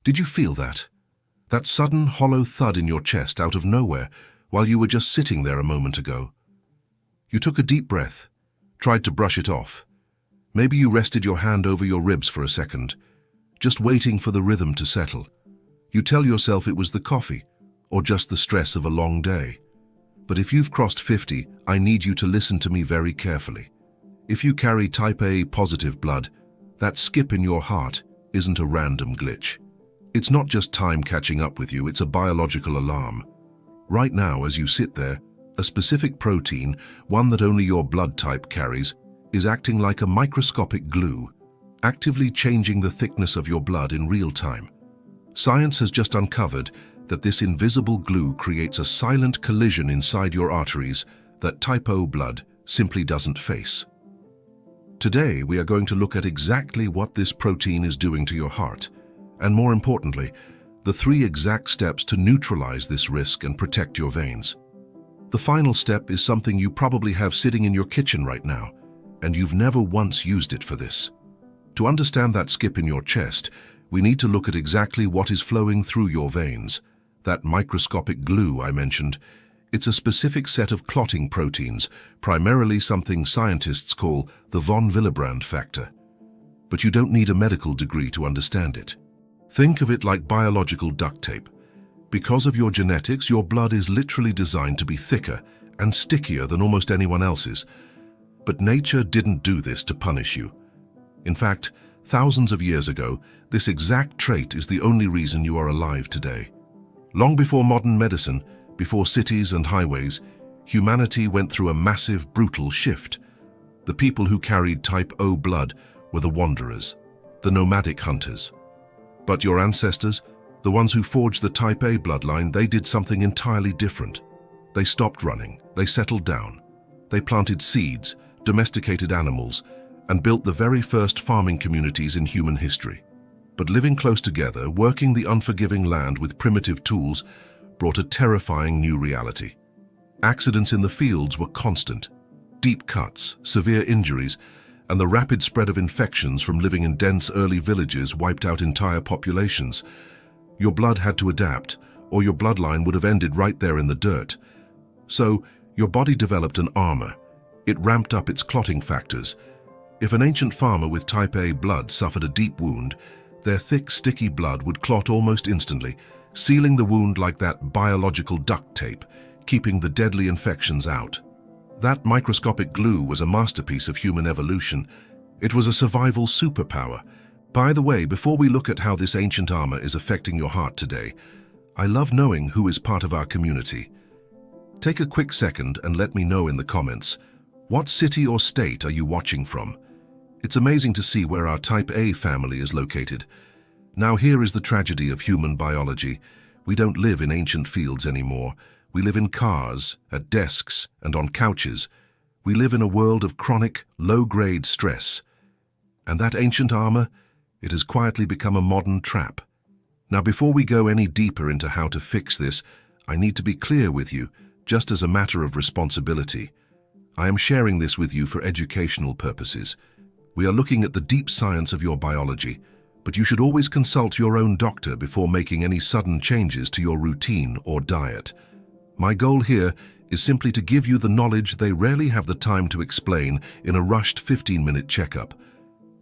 Did you feel that? That sudden hollow thud in your chest out of nowhere while you were just sitting there a moment ago? You took a deep breath, tried to brush it off. Maybe you rested your hand over your ribs for a second, just waiting for the rhythm to settle. You tell yourself it was the coffee or just the stress of a long day. But if you've crossed 50, I need you to listen to me very carefully. If you carry type A positive blood, that skip in your heart isn't a random glitch. It's not just time catching up with you, it's a biological alarm. Right now, as you sit there, a specific protein, one that only your blood type carries, is acting like a microscopic glue, actively changing the thickness of your blood in real time. Science has just uncovered that this invisible glue creates a silent collision inside your arteries that type O blood simply doesn't face. Today, we are going to look at exactly what this protein is doing to your heart, and more importantly, the 3 exact steps to neutralize this risk and protect your veins. The final step is something you probably have sitting in your kitchen right now, and you've never once used it for this. To understand that skip in your chest, we need to look at exactly what is flowing through your veins. That microscopic glue I mentioned, it's a specific set of clotting proteins, primarily something scientists call the von Willebrand factor. But you don't need a medical degree to understand it. Think of it like biological duct tape. Because of your genetics, your blood is literally designed to be thicker and stickier than almost anyone else's. But nature didn't do this to punish you. In fact, thousands of years ago, this exact trait is the only reason you are alive today. Long before modern medicine, before cities and highways, humanity went through a massive, brutal shift. The people who carried type O blood were the wanderers, the nomadic hunters. But your ancestors, the ones who forged the type A bloodline, they did something entirely different. They stopped running, they settled down. They planted seeds, domesticated animals, and built the very first farming communities in human history. But living close together, working the unforgiving land with primitive tools, brought a terrifying new reality. Accidents in the fields were constant. Deep cuts, severe injuries, and the rapid spread of infections from living in dense early villages wiped out entire populations. Your blood had to adapt, or your bloodline would have ended right there in the dirt. So, your body developed an armor. It ramped up its clotting factors. If an ancient farmer with type A blood suffered a deep wound, their thick, sticky blood would clot almost instantly, sealing the wound like that biological duct tape, keeping the deadly infections out. That microscopic glue was a masterpiece of human evolution. It was a survival superpower. By the way, before we look at how this ancient armor is affecting your heart today, I love knowing who is part of our community. Take a quick second and let me know in the comments, what city or state are you watching from? It's amazing to see where our type A family is located. Now here is the tragedy of human biology. We don't live in ancient fields anymore. We live in cars, at desks, and on couches. We live in a world of chronic, low-grade stress. And that ancient armor, it has quietly become a modern trap. Now before we go any deeper into how to fix this, I need to be clear with you, just as a matter of responsibility. I am sharing this with you for educational purposes. We are looking at the deep science of your biology, but you should always consult your own doctor before making any sudden changes to your routine or diet. My goal here is simply to give you the knowledge they rarely have the time to explain in a rushed 15-minute checkup.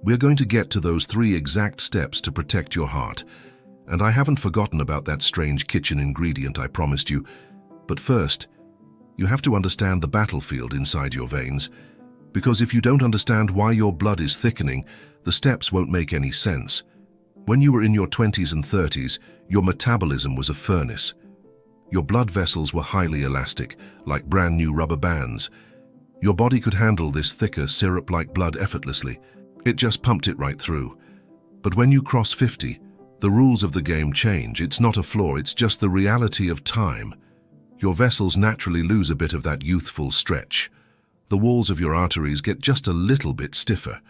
We're going to get to those 3 exact steps to protect your heart. And I haven't forgotten about that strange kitchen ingredient I promised you. But first, you have to understand the battlefield inside your veins. Because if you don't understand why your blood is thickening, the steps won't make any sense. When you were in your 20s and 30s, your metabolism was a furnace. Your blood vessels were highly elastic, like brand new rubber bands. Your body could handle this thicker, syrup-like blood effortlessly. It just pumped it right through. But when you cross 50, the rules of the game change. It's not a flaw, it's just the reality of time. Your vessels naturally lose a bit of that youthful stretch. The walls of your arteries get just a little bit stiffer.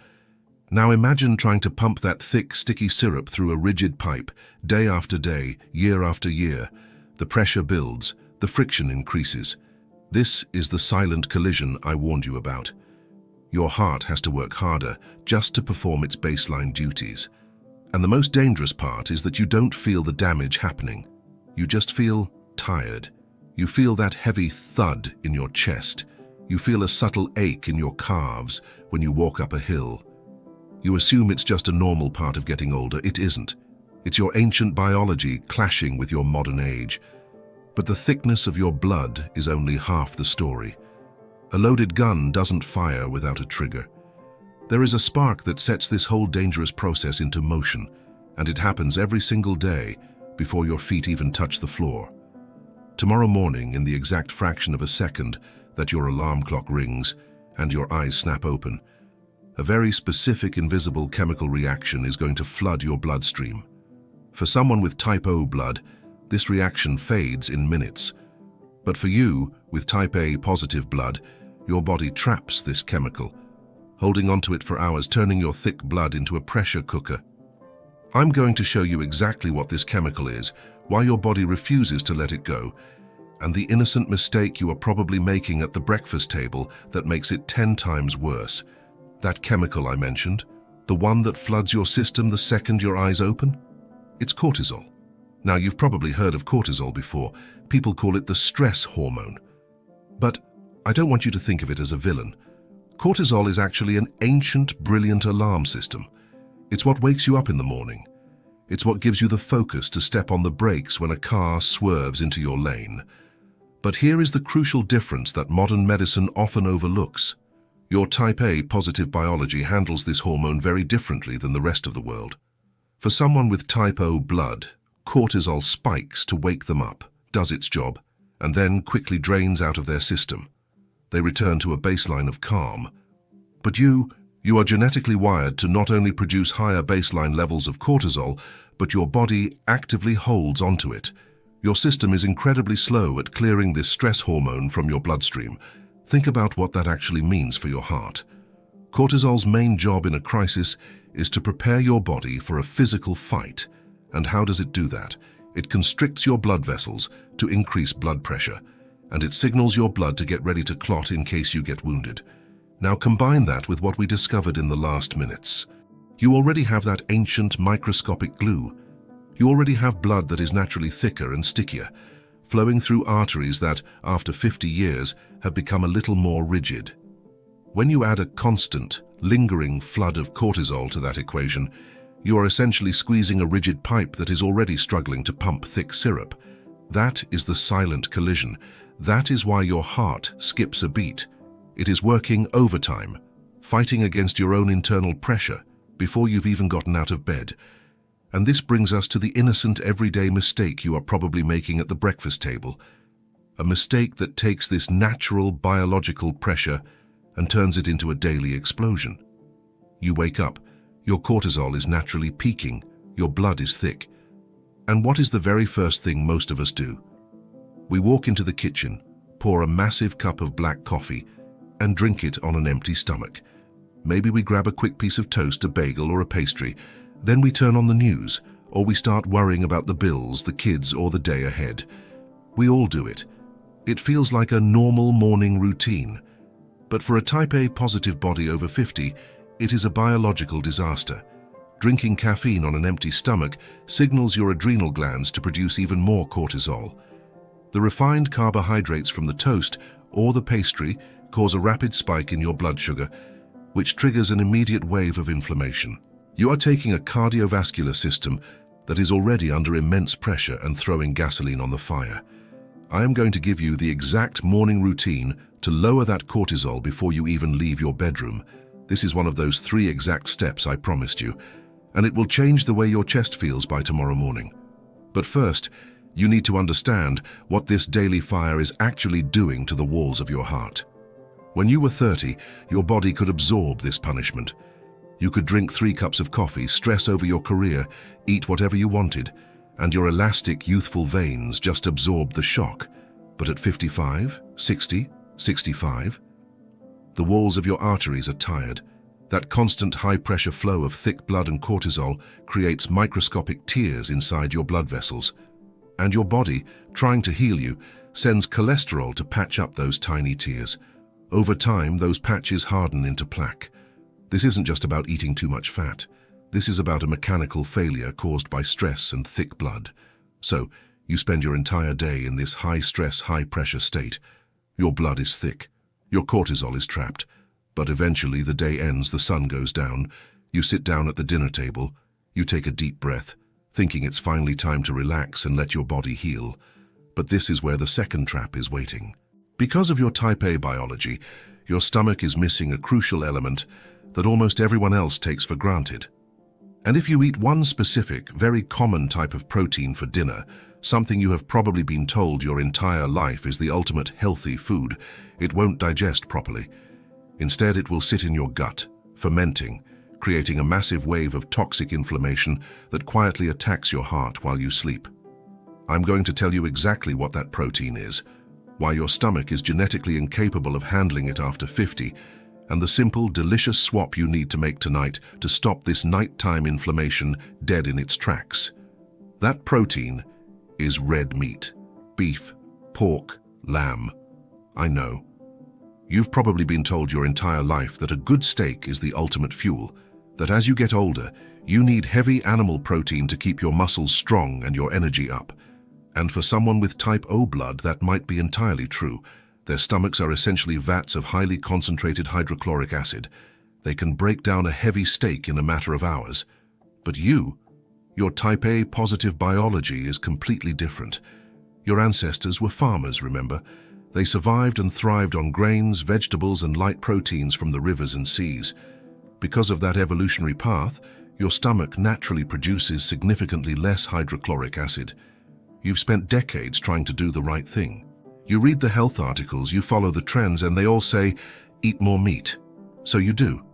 Now imagine trying to pump that thick, sticky syrup through a rigid pipe, day after day, year after year. The pressure builds, the friction increases. This is the silent collision I warned you about. Your heart has to work harder just to perform its baseline duties. And the most dangerous part is that you don't feel the damage happening. You just feel tired. You feel that heavy thud in your chest. You feel a subtle ache in your calves when you walk up a hill. You assume it's just a normal part of getting older. It isn't. It's your ancient biology clashing with your modern age. But the thickness of your blood is only half the story. A loaded gun doesn't fire without a trigger. There is a spark that sets this whole dangerous process into motion, and it happens every single day before your feet even touch the floor. Tomorrow morning, in the exact fraction of a second that your alarm clock rings and your eyes snap open, a very specific invisible chemical reaction is going to flood your bloodstream. For someone with type O blood, this reaction fades in minutes. But for you, with type A positive blood, your body traps this chemical, holding onto it for hours, turning your thick blood into a pressure cooker. I'm going to show you exactly what this chemical is, why your body refuses to let it go, and the innocent mistake you are probably making at the breakfast table that makes it 10 times worse. That chemical I mentioned, the one that floods your system the second your eyes open? It's cortisol. Now, you've probably heard of cortisol before. People call it the stress hormone. But I don't want you to think of it as a villain. Cortisol is actually an ancient, brilliant alarm system. It's what wakes you up in the morning. It's what gives you the focus to step on the brakes when a car swerves into your lane. But here is the crucial difference that modern medicine often overlooks. Your type A positive biology handles this hormone very differently than the rest of the world. For someone with type O blood, cortisol spikes to wake them up, does its job, and then quickly drains out of their system. They return to a baseline of calm. But you are genetically wired to not only produce higher baseline levels of cortisol, but your body actively holds onto it. Your system is incredibly slow at clearing this stress hormone from your bloodstream. Think about what that actually means for your heart. Cortisol's main job in a crisis is to prepare your body for a physical fight. And how does it do that? It constricts your blood vessels to increase blood pressure, and it signals your blood to get ready to clot in case you get wounded. Now combine that with what we discovered in the last minutes. You already have that ancient microscopic glue. You already have blood that is naturally thicker and stickier, flowing through arteries that, after 50 years, have become a little more rigid. When you add a constant, lingering flood of cortisol to that equation, you are essentially squeezing a rigid pipe that is already struggling to pump thick syrup. That is the silent collision. That is why your heart skips a beat. It is working overtime, fighting against your own internal pressure before you've even gotten out of bed. And this brings us to the innocent everyday mistake you are probably making at the breakfast table. A mistake that takes this natural biological pressure and turns it into a daily explosion. You wake up, your cortisol is naturally peaking, your blood is thick. And what is the very first thing most of us do? We walk into the kitchen, pour a massive cup of black coffee, and drink it on an empty stomach. Maybe we grab a quick piece of toast, a bagel, or a pastry. Then we turn on the news, or we start worrying about the bills, the kids, or the day ahead. We all do it. It feels like a normal morning routine. But for a type A positive body over 50, it is a biological disaster. Drinking caffeine on an empty stomach signals your adrenal glands to produce even more cortisol. The refined carbohydrates from the toast or the pastry cause a rapid spike in your blood sugar, which triggers an immediate wave of inflammation. You are taking a cardiovascular system that is already under immense pressure and throwing gasoline on the fire. I am going to give you the exact morning routine to lower that cortisol before you even leave your bedroom. This is one of those 3 exact steps I promised you, and it will change the way your chest feels by tomorrow morning. But first, you need to understand what this daily fire is actually doing to the walls of your heart. When you were 30, your body could absorb this punishment. You could drink 3 cups of coffee, stress over your career, eat whatever you wanted, and your elastic, youthful veins just absorbed the shock. But at 55, 60, 65, the walls of your arteries are tired. That constant high-pressure flow of thick blood and cortisol creates microscopic tears inside your blood vessels. And your body, trying to heal you, sends cholesterol to patch up those tiny tears. Over time, those patches harden into plaque. This isn't just about eating too much fat. This is about a mechanical failure caused by stress and thick blood. So, you spend your entire day in this high-stress, high-pressure state. Your blood is thick. Your cortisol is trapped. But eventually the day ends, the sun goes down. You sit down at the dinner table. You take a deep breath, thinking it's finally time to relax and let your body heal. But this is where the second trap is waiting. Because of your type A biology, your stomach is missing a crucial element that almost everyone else takes for granted. And if you eat one specific, very common type of protein for dinner, something you have probably been told your entire life is the ultimate healthy food, it won't digest properly. Instead, it will sit in your gut, fermenting, creating a massive wave of toxic inflammation that quietly attacks your heart while you sleep. I'm going to tell you exactly what that protein is, why your stomach is genetically incapable of handling it after 50, and the simple, delicious swap you need to make tonight to stop this nighttime inflammation dead in its tracks. That protein is red meat. Beef, pork, lamb. I know. You've probably been told your entire life that a good steak is the ultimate fuel, that as you get older, you need heavy animal protein to keep your muscles strong and your energy up. And for someone with type O blood, that might be entirely true. Their stomachs are essentially vats of highly concentrated hydrochloric acid. They can break down a heavy steak in a matter of hours. But your type A positive biology is completely different. Your ancestors were farmers, remember? They survived and thrived on grains, vegetables, and light proteins from the rivers and seas. Because of that evolutionary path, your stomach naturally produces significantly less hydrochloric acid. You've spent decades trying to do the right thing. You read the health articles, you follow the trends, and they all say, eat more meat. So you do.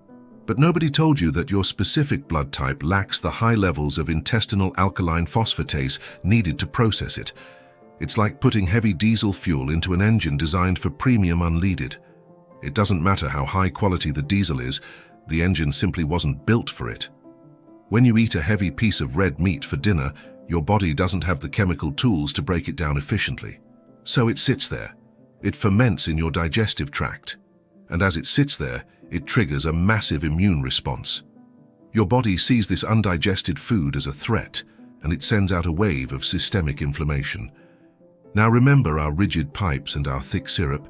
But nobody told you that your specific blood type lacks the high levels of intestinal alkaline phosphatase needed to process it. It's like putting heavy diesel fuel into an engine designed for premium unleaded. It doesn't matter how high quality the diesel is, the engine simply wasn't built for it. When you eat a heavy piece of red meat for dinner, your body doesn't have the chemical tools to break it down efficiently. So it sits there. It ferments in your digestive tract. And as it sits there, it triggers a massive immune response. Your body sees this undigested food as a threat, and it sends out a wave of systemic inflammation. Now remember our rigid pipes and our thick syrup.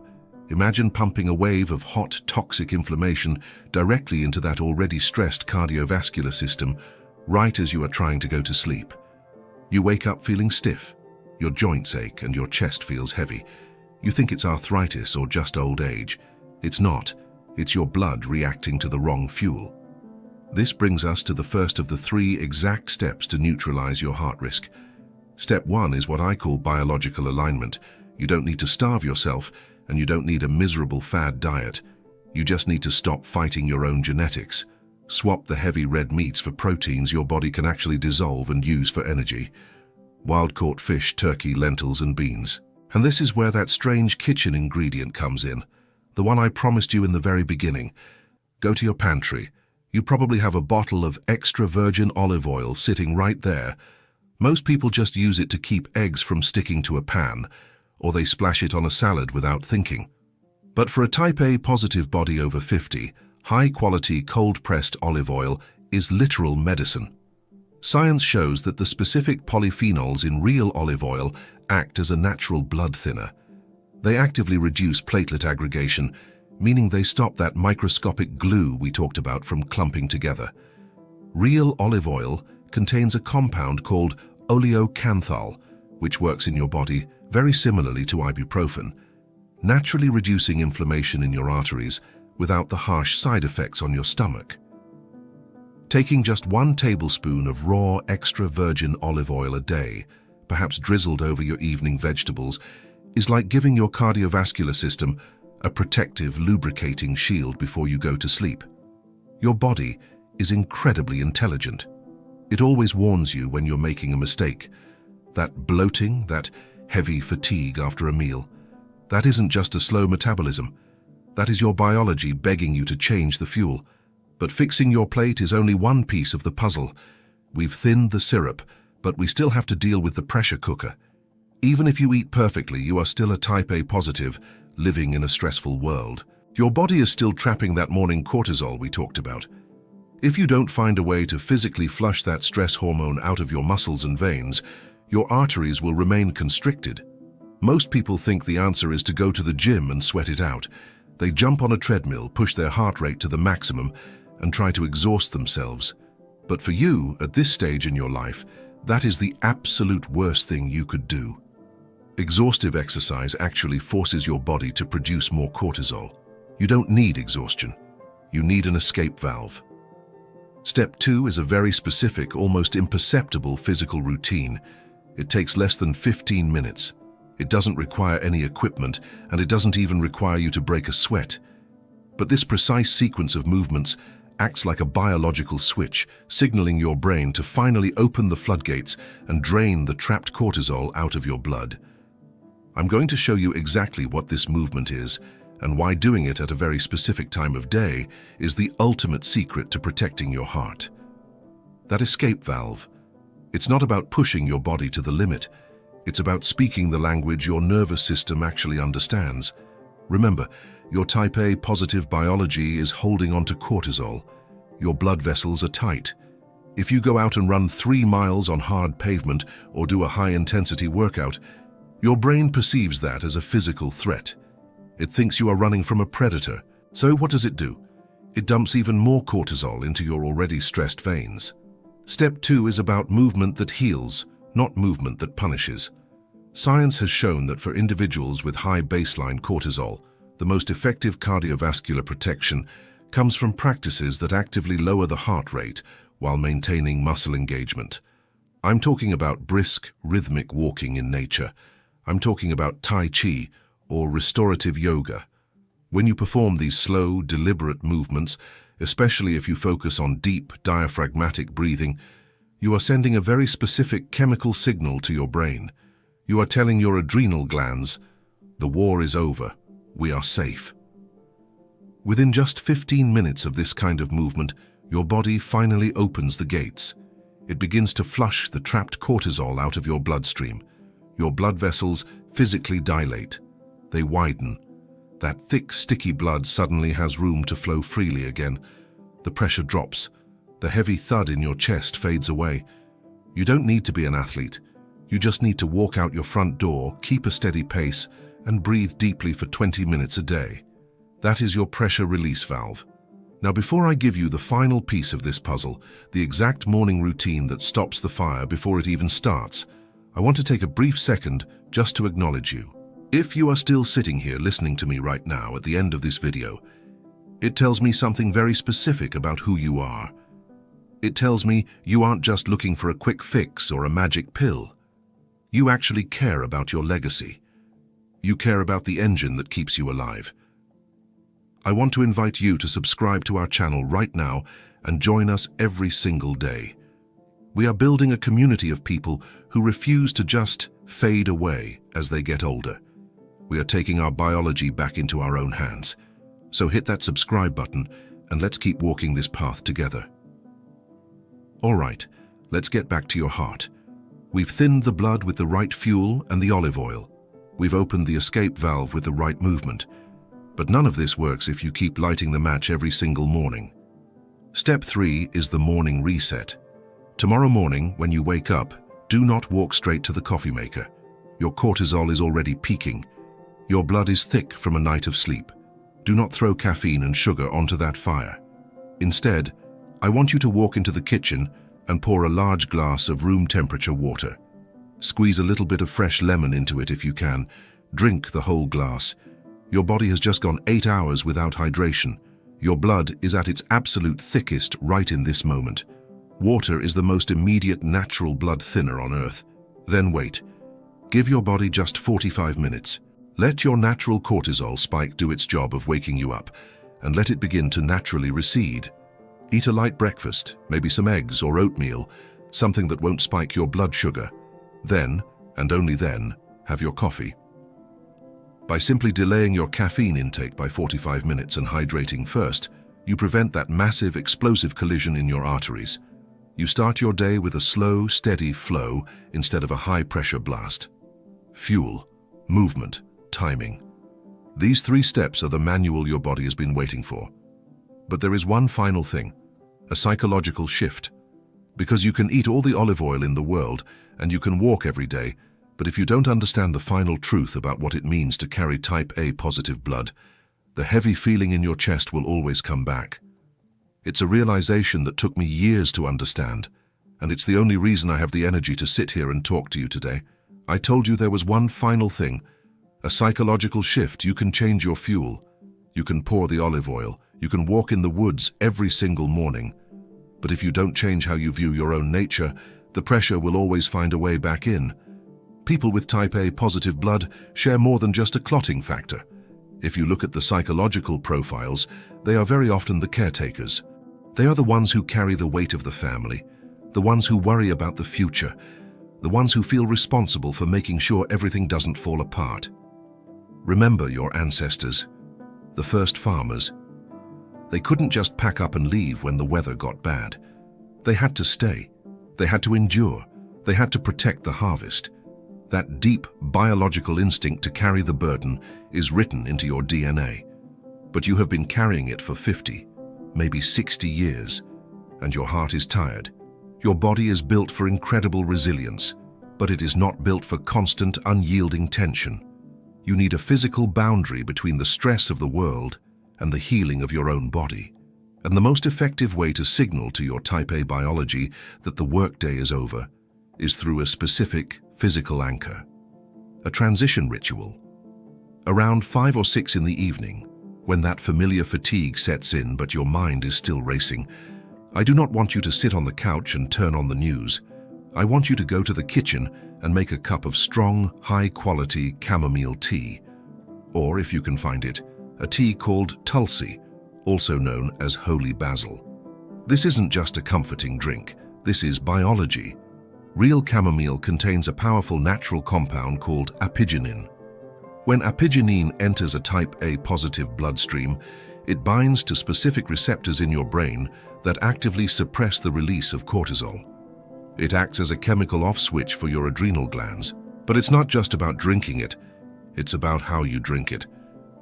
Imagine pumping a wave of hot, toxic inflammation directly into that already stressed cardiovascular system, right as you are trying to go to sleep. You wake up feeling stiff. Your joints ache and your chest feels heavy. You think it's arthritis or just old age. It's not. It's your blood reacting to the wrong fuel. This brings us to the first of the 3 exact steps to neutralize your heart risk. Step 1 is what I call biological alignment. You don't need to starve yourself, and you don't need a miserable fad diet. You just need to stop fighting your own genetics. Swap the heavy red meats for proteins your body can actually dissolve and use for energy. Wild-caught fish, turkey, lentils, and beans. And this is where that strange kitchen ingredient comes in. The one I promised you in the very beginning. Go to your pantry. You probably have a bottle of extra virgin olive oil sitting right there. Most people just use it to keep eggs from sticking to a pan, or they splash it on a salad without thinking. But for a type A positive body over 50, high-quality cold-pressed olive oil is literal medicine. Science shows that the specific polyphenols in real olive oil act as a natural blood thinner. They actively reduce platelet aggregation, meaning they stop that microscopic glue we talked about from clumping together. Real olive oil contains a compound called oleocanthal, which works in your body very similarly to ibuprofen, naturally reducing inflammation in your arteries without the harsh side effects on your stomach. Taking just 1 tablespoon of raw extra virgin olive oil a day, perhaps drizzled over your evening vegetables, is like giving your cardiovascular system a protective, lubricating shield before you go to sleep. Your body is incredibly intelligent. It always warns you when you're making a mistake. That bloating, that heavy fatigue after a meal, that isn't just a slow metabolism. That is your biology begging you to change the fuel. But fixing your plate is only one piece of the puzzle. We've thinned the syrup, but we still have to deal with the pressure cooker. Even if you eat perfectly, you are still a type A positive, living in a stressful world. Your body is still trapping that morning cortisol we talked about. If you don't find a way to physically flush that stress hormone out of your muscles and veins, your arteries will remain constricted. Most people think the answer is to go to the gym and sweat it out. They jump on a treadmill, push their heart rate to the maximum, and try to exhaust themselves. But for you, at this stage in your life, that is the absolute worst thing you could do. Exhaustive exercise actually forces your body to produce more cortisol. You don't need exhaustion. You need an escape valve. Step 2 is a very specific, almost imperceptible physical routine. It takes less than 15 minutes. It doesn't require any equipment, and it doesn't even require you to break a sweat. But this precise sequence of movements acts like a biological switch, signaling your brain to finally open the floodgates and drain the trapped cortisol out of your blood. I'm going to show you exactly what this movement is, and why doing it at a very specific time of day is the ultimate secret to protecting your heart. That escape valve. It's not about pushing your body to the limit. It's about speaking the language your nervous system actually understands. Remember, your type A positive biology is holding on to cortisol. Your blood vessels are tight. If you go out and run 3 miles on hard pavement or do a high-intensity workout, your brain perceives that as a physical threat. It thinks you are running from a predator. So what does it do? It dumps even more cortisol into your already stressed veins. Step 2 is about movement that heals, not movement that punishes. Science has shown that for individuals with high baseline cortisol, the most effective cardiovascular protection comes from practices that actively lower the heart rate while maintaining muscle engagement. I'm talking about brisk, rhythmic walking in nature. I'm talking about Tai Chi or restorative yoga. When you perform these slow, deliberate movements, especially if you focus on deep, diaphragmatic breathing, you are sending a very specific chemical signal to your brain. You are telling your adrenal glands, the war is over, we are safe. Within just 15 minutes of this kind of movement, your body finally opens the gates. It begins to flush the trapped cortisol out of your bloodstream. Your blood vessels physically dilate. They widen. That thick, sticky blood suddenly has room to flow freely again. The pressure drops. The heavy thud in your chest fades away. You don't need to be an athlete. You just need to walk out your front door, keep a steady pace, and breathe deeply for 20 minutes a day. That is your pressure release valve. Now, before I give you the final piece of this puzzle, the exact morning routine that stops the fire before it even starts, I want to take a brief second just to acknowledge you. If you are still sitting here listening to me right now at the end of this video, it tells me something very specific about who you are. It tells me you aren't just looking for a quick fix or a magic pill. You actually care about your legacy. You care about the engine that keeps you alive. I want to invite you to subscribe to our channel right now and join us every single day. We are building a community of people who refuse to just fade away as they get older. We are taking our biology back into our own hands. So hit that subscribe button and let's keep walking this path together. All right, let's get back to your heart. We've thinned the blood with the right fuel and the olive oil. We've opened the escape valve with the right movement. But none of this works if you keep lighting the match every single morning. Step 3 is the morning reset. Tomorrow morning, when you wake up, do not walk straight to the coffee maker. Your cortisol is already peaking. Your blood is thick from a night of sleep. Do not throw caffeine and sugar onto that fire. Instead, I want you to walk into the kitchen and pour a large glass of room temperature water. Squeeze a little bit of fresh lemon into it if you can. Drink the whole glass. Your body has just gone 8 hours without hydration. Your blood is at its absolute thickest right in this moment. Water is the most immediate natural blood thinner on Earth. Then wait. Give your body just 45 minutes. Let your natural cortisol spike do its job of waking you up, and let it begin to naturally recede. Eat a light breakfast, maybe some eggs or oatmeal, something that won't spike your blood sugar. Then, and only then, have your coffee. By simply delaying your caffeine intake by 45 minutes and hydrating first, you prevent that massive, explosive collision in your arteries. You start your day with a slow, steady flow instead of a high-pressure blast. Fuel, movement, timing. These 3 steps are the manual your body has been waiting for. But there is one final thing. a psychological shift. Because you can eat all the olive oil in the world and you can walk every day, but if you don't understand the final truth about what it means to carry type A positive blood, the heavy feeling in your chest will always come back. It's a realization that took me years to understand, and it's the only reason I have the energy to sit here and talk to you today. I told you there was one final thing, a psychological shift. You can change your fuel. You can pour the olive oil. You can walk in the woods every single morning. But if you don't change how you view your own nature, the pressure will always find a way back in. People with type A positive blood share more than just a clotting factor. If you look at the psychological profiles, they are very often the caretakers. They are the ones who carry the weight of the family, the ones who worry about the future, the ones who feel responsible for making sure everything doesn't fall apart. Remember your ancestors, the first farmers. They couldn't just pack up and leave when the weather got bad. They had to stay. They had to endure. They had to protect the harvest. That deep biological instinct to carry the burden is written into your DNA. But you have been carrying it for 50, maybe 60 years, and your heart is tired. Your body is built for incredible resilience, but it is not built for constant, unyielding tension. You need a physical boundary between the stress of the world and the healing of your own body. And the most effective way to signal to your type A biology that the workday is over is through a specific physical anchor, a transition ritual. Around 5 or 6 in the evening, when that familiar fatigue sets in but your mind is still racing, I do not want you to sit on the couch and turn on the news. I want you to go to the kitchen and make a cup of strong, high-quality chamomile tea. Or, if you can find it, a tea called Tulsi, also known as holy basil. This isn't just a comforting drink, this is biology. Real chamomile contains a powerful natural compound called apigenin. When apigenin enters a type A positive bloodstream, it binds to specific receptors in your brain that actively suppress the release of cortisol. It acts as a chemical off switch for your adrenal glands. But it's not just about drinking it, it's about how you drink it.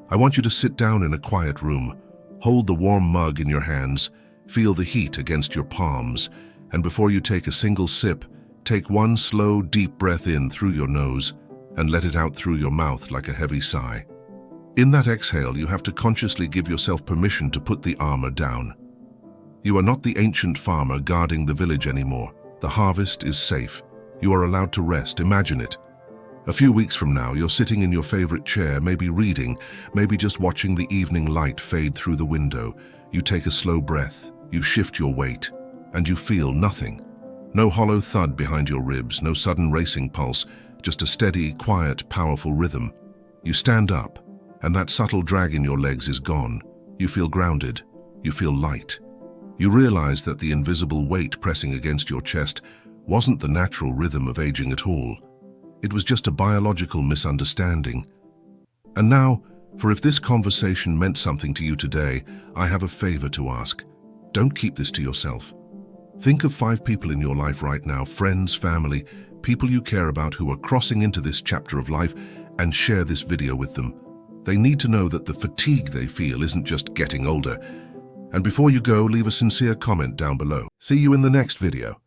I want you to sit down in a quiet room, hold the warm mug in your hands, feel the heat against your palms, and before you take a single sip, take one slow, deep breath in through your nose and let it out through your mouth like a heavy sigh. In that exhale, you have to consciously give yourself permission to put the armor down. You are not the ancient farmer guarding the village anymore. The harvest is safe. You are allowed to rest. Imagine it. A few weeks from now, you're sitting in your favorite chair, maybe reading, maybe just watching the evening light fade through the window. You take a slow breath, you shift your weight, and you feel nothing. No hollow thud behind your ribs, no sudden racing pulse, just a steady, quiet, powerful rhythm. You stand up, and that subtle drag in your legs is gone. You feel grounded. You feel light. You realize that the invisible weight pressing against your chest wasn't the natural rhythm of aging at all. It was just a biological misunderstanding. And now, for if this conversation meant something to you today, I have a favor to ask. Don't keep this to yourself. Think of 5 people in your life right now, friends, family, people you care about who are crossing into this chapter of life, and share this video with them. They need to know that the fatigue they feel isn't just getting older. And before you go, leave a sincere comment down below. See you in the next video.